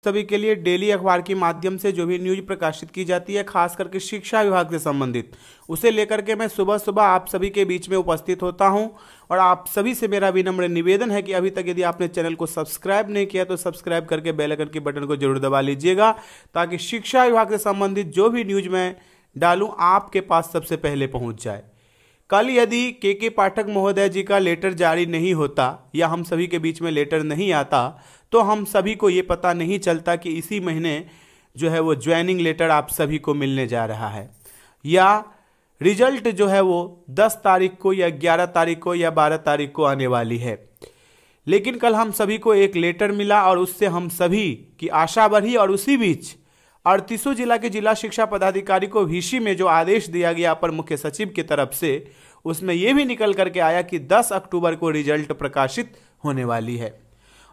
सभी के लिए डेली अखबार के माध्यम से जो भी न्यूज प्रकाशित की जाती है, खास करके शिक्षा विभाग से संबंधित, उसे लेकर के मैं सुबह सुबह आप सभी के बीच में उपस्थित होता हूं। और आप सभी से मेरा विनम्र निवेदन है कि अभी तक यदि आपने चैनल को सब्सक्राइब नहीं किया तो सब्सक्राइब करके बेल आइकन के बटन को जरूर दबा लीजिएगा, ताकि शिक्षा विभाग से संबंधित जो भी न्यूज मैं डालूं आपके पास सबसे पहले पहुंच जाए। कल यदि के पाठक महोदय जी का लेटर जारी नहीं होता या हम सभी के बीच में लेटर नहीं आता तो हम सभी को ये पता नहीं चलता कि इसी महीने जो है वो ज्वाइनिंग लेटर आप सभी को मिलने जा रहा है, या रिजल्ट जो है वो 10 तारीख को या 11 तारीख को या 12 तारीख को आने वाली है। लेकिन कल हम सभी को एक लेटर मिला और उससे हम सभी की आशा बढ़ी, और उसी बीच 38 जिला के जिला शिक्षा पदाधिकारी को वीसी में जो आदेश दिया गया अपर मुख्य सचिव की तरफ से, उसमें यह भी निकल करके आया कि 10 अक्टूबर को रिजल्ट प्रकाशित होने वाली है।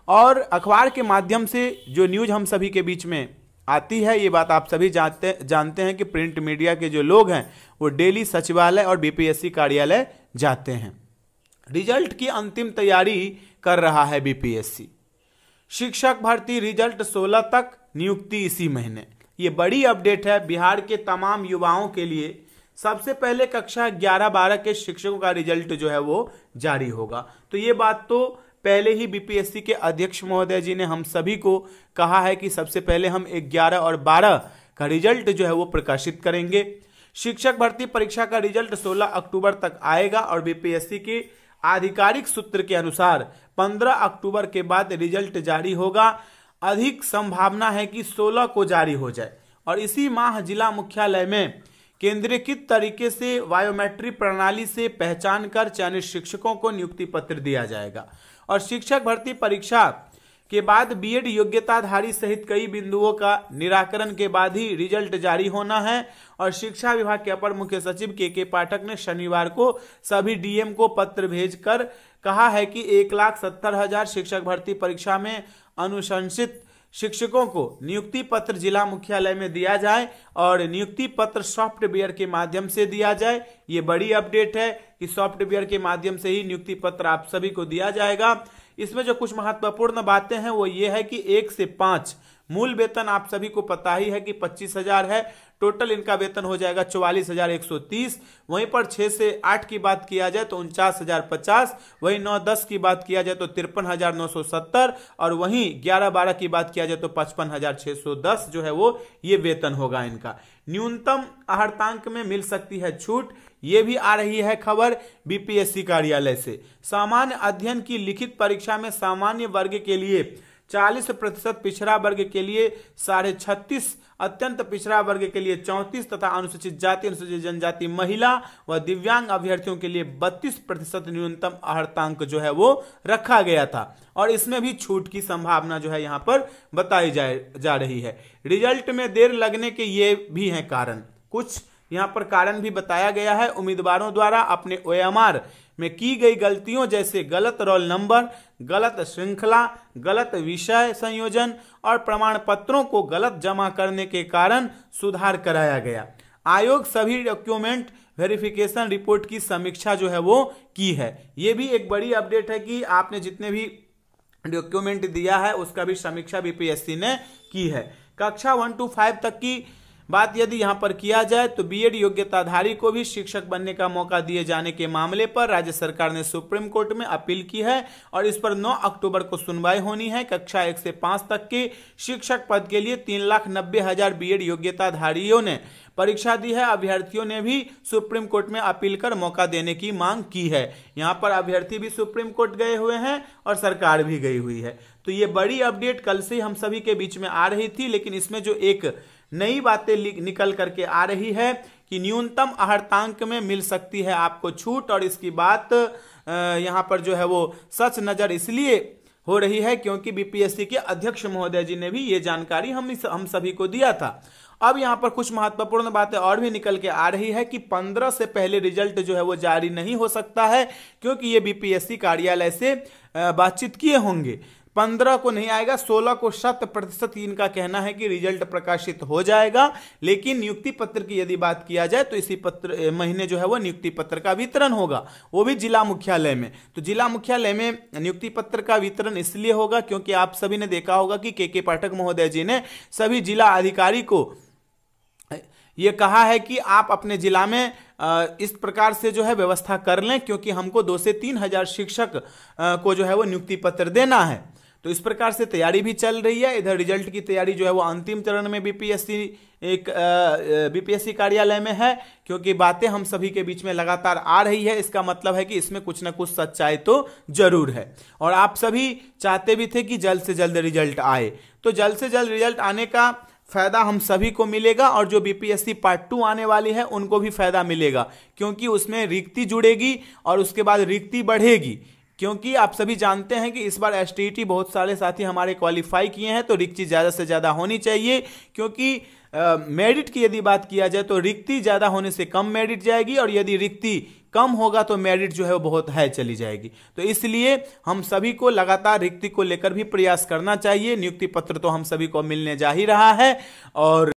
और अखबार के माध्यम से जो न्यूज हम सभी के बीच में आती है, ये बात आप सभी जानते हैं कि प्रिंट मीडिया के जो लोग हैं वो डेली सचिवालय और बीपीएससी कार्यालय जाते हैं। रिजल्ट की अंतिम तैयारी कर रहा है बीपीएससी। शिक्षक भर्ती रिजल्ट 16 तक, नियुक्ति इसी महीने। ये बड़ी अपडेट है बिहार के तमाम युवाओं के लिए। सबसे पहले कक्षा 11-12 के शिक्षकों का रिजल्ट जो है वो जारी होगा। तो ये बात तो पहले ही बीपीएससी के अध्यक्ष महोदय जी ने हम सभी को कहा है कि सबसे पहले हम 11 और 12 का रिजल्ट जो है वो प्रकाशित करेंगे। शिक्षक भर्ती परीक्षा का रिजल्ट 16 अक्टूबर तक आएगा और बीपीएससी के आधिकारिक सूत्र के अनुसार 15 अक्टूबर के बाद रिजल्ट जारी होगा। अधिक संभावना है कि 16 को जारी हो जाए, और इसी माह जिला मुख्यालय में केंद्रीकृत तरीके से बायोमेट्रिक प्रणाली से पहचान कर चयनित शिक्षकों को नियुक्ति पत्र दिया जाएगा। और शिक्षक भर्ती परीक्षा के बाद बीएड योग्यताधारी सहित कई बिंदुओं का निराकरण के बाद ही रिजल्ट जारी होना है। और शिक्षा विभाग के अपर मुख्य सचिव के पाठक ने शनिवार को सभी डीएम को पत्र भेजकर कहा है कि 1,70,000 शिक्षक भर्ती परीक्षा में अनुशंसित शिक्षकों को नियुक्ति पत्र जिला मुख्यालय में दिया जाए और नियुक्ति पत्र सॉफ्टवेयर के माध्यम से दिया जाए। ये बड़ी अपडेट है कि सॉफ्टवेयर के माध्यम से ही नियुक्ति पत्र आप सभी को दिया जाएगा। इसमें जो कुछ महत्वपूर्ण बातें हैं वो ये है कि 1 से 5 मूल वेतन आप सभी को पता ही है कि 25,000 है। टोटल इनका वेतन हो जाएगा 44,130। वहीं पर 6 से 8 की बात किया जाए तो 49,050। वहीं 9-10 की बात किया जाए तो 53,970। और वहीं 11-12 की बात किया जाए तो 55,610 जो है वो ये वेतन होगा इनका। न्यूनतम आहर्तांक में मिल सकती है छूट, ये भी आ रही है खबर बीपीएससी कार्यालय से। सामान्य अध्ययन की लिखित परीक्षा में सामान्य वर्ग के लिए 40%, पिछड़ा वर्ग के लिए 36.5%, अत्यंत पिछड़ा वर्ग के लिए 34% तथा अनुसूचित जाति, अनुसूचित जनजाति, महिला व दिव्यांग अभ्यर्थियों के लिए 32% न्यूनतम आहर्तांक जो है वो रखा गया था। और इसमें भी छूट की संभावना जो है यहाँ पर बताई जा रही है। रिजल्ट में देर लगने के ये भी हैं कारण, कुछ यहाँ पर कारण भी बताया गया है। उम्मीदवारों द्वारा अपने ओएमआर में की गई गलतियों जैसे गलत रोल नंबर, गलत श्रृंखला, गलत विषय संयोजन और प्रमाण पत्रों को गलत जमा करने के कारण सुधार कराया गया। आयोग सभी डॉक्यूमेंट वेरिफिकेशन रिपोर्ट की समीक्षा जो है वो की है। ये भी एक बड़ी अपडेट है कि आपने जितने भी डॉक्यूमेंट दिया है उसका भी समीक्षा बीपीएससी ने की है। कक्षा 1 to 5 तक की बात यदि यहां पर किया जाए तो बीएड योग्यताधारी को भी शिक्षक बनने का मौका दिए जाने के मामले पर राज्य सरकार ने सुप्रीम कोर्ट में अपील की है और इस पर 9 अक्टूबर को सुनवाई होनी है। कक्षा 1 से 5 तक के शिक्षक पद के लिए 3,90,000 बीएड योग्यताधारियों ने परीक्षा दी है। अभ्यर्थियों ने भी सुप्रीम कोर्ट में अपील कर मौका देने की मांग की है। यहाँ पर अभ्यर्थी भी सुप्रीम कोर्ट गए हुए हैं और सरकार भी गई हुई है। तो ये बड़ी अपडेट कल से हम सभी के बीच में आ रही थी, लेकिन इसमें जो एक नई बातें निकल करके आ रही है कि न्यूनतम आहर्तांक में मिल सकती है आपको छूट। और इसकी बात यहाँ पर जो है वो सच नजर इसलिए हो रही है क्योंकि बीपीएससी के अध्यक्ष महोदय जी ने भी ये जानकारी हम सभी को दिया था। अब यहाँ पर कुछ महत्वपूर्ण बातें और भी निकल के आ रही है कि 15 से पहले रिजल्ट जो है वो जारी नहीं हो सकता है, क्योंकि ये बीपीएससी कार्यालय से बातचीत किए होंगे। 15 को नहीं आएगा, 16 को 100% इनका कहना है कि रिजल्ट प्रकाशित हो जाएगा। लेकिन नियुक्ति पत्र की यदि बात किया जाए तो इसी महीने जो है वो नियुक्ति पत्र का वितरण होगा, वो भी जिला मुख्यालय में। तो जिला मुख्यालय में नियुक्ति पत्र का वितरण इसलिए होगा क्योंकि आप सभी ने देखा होगा कि के पाठक महोदय जी ने सभी जिला अधिकारी को ये कहा है कि आप अपने जिला में इस प्रकार से जो है व्यवस्था कर लें, क्योंकि हमको 2 से 3 हजार शिक्षक को जो है वो नियुक्ति पत्र देना है। तो इस प्रकार से तैयारी भी चल रही है। इधर रिजल्ट की तैयारी जो है वो अंतिम चरण में बीपीएससी कार्यालय में है, क्योंकि बातें हम सभी के बीच में लगातार आ रही है। इसका मतलब है कि इसमें कुछ ना कुछ सच्चाई तो जरूर है, और आप सभी चाहते भी थे कि जल्द से जल्द रिजल्ट आए। तो जल्द से जल्द रिजल्ट आने का फायदा हम सभी को मिलेगा, और जो बीपीएससी पार्ट 2 आने वाली है उनको भी फायदा मिलेगा, क्योंकि उसमें रिक्ति जुड़ेगी और उसके बाद रिक्ति बढ़ेगी। क्योंकि आप सभी जानते हैं कि इस बार एसटीईटी बहुत सारे साथी हमारे क्वालिफाई किए हैं, तो रिक्ति ज़्यादा से ज़्यादा होनी चाहिए। क्योंकि मेरिट की यदि बात किया जाए तो रिक्ति ज़्यादा होने से कम मेरिट जाएगी, और यदि रिक्ति कम होगा तो मेरिट जो है वो बहुत है चली जाएगी। तो इसलिए हम सभी को लगातार रिक्ति को लेकर भी प्रयास करना चाहिए। नियुक्ति पत्र तो हम सभी को मिलने जा ही रहा है, और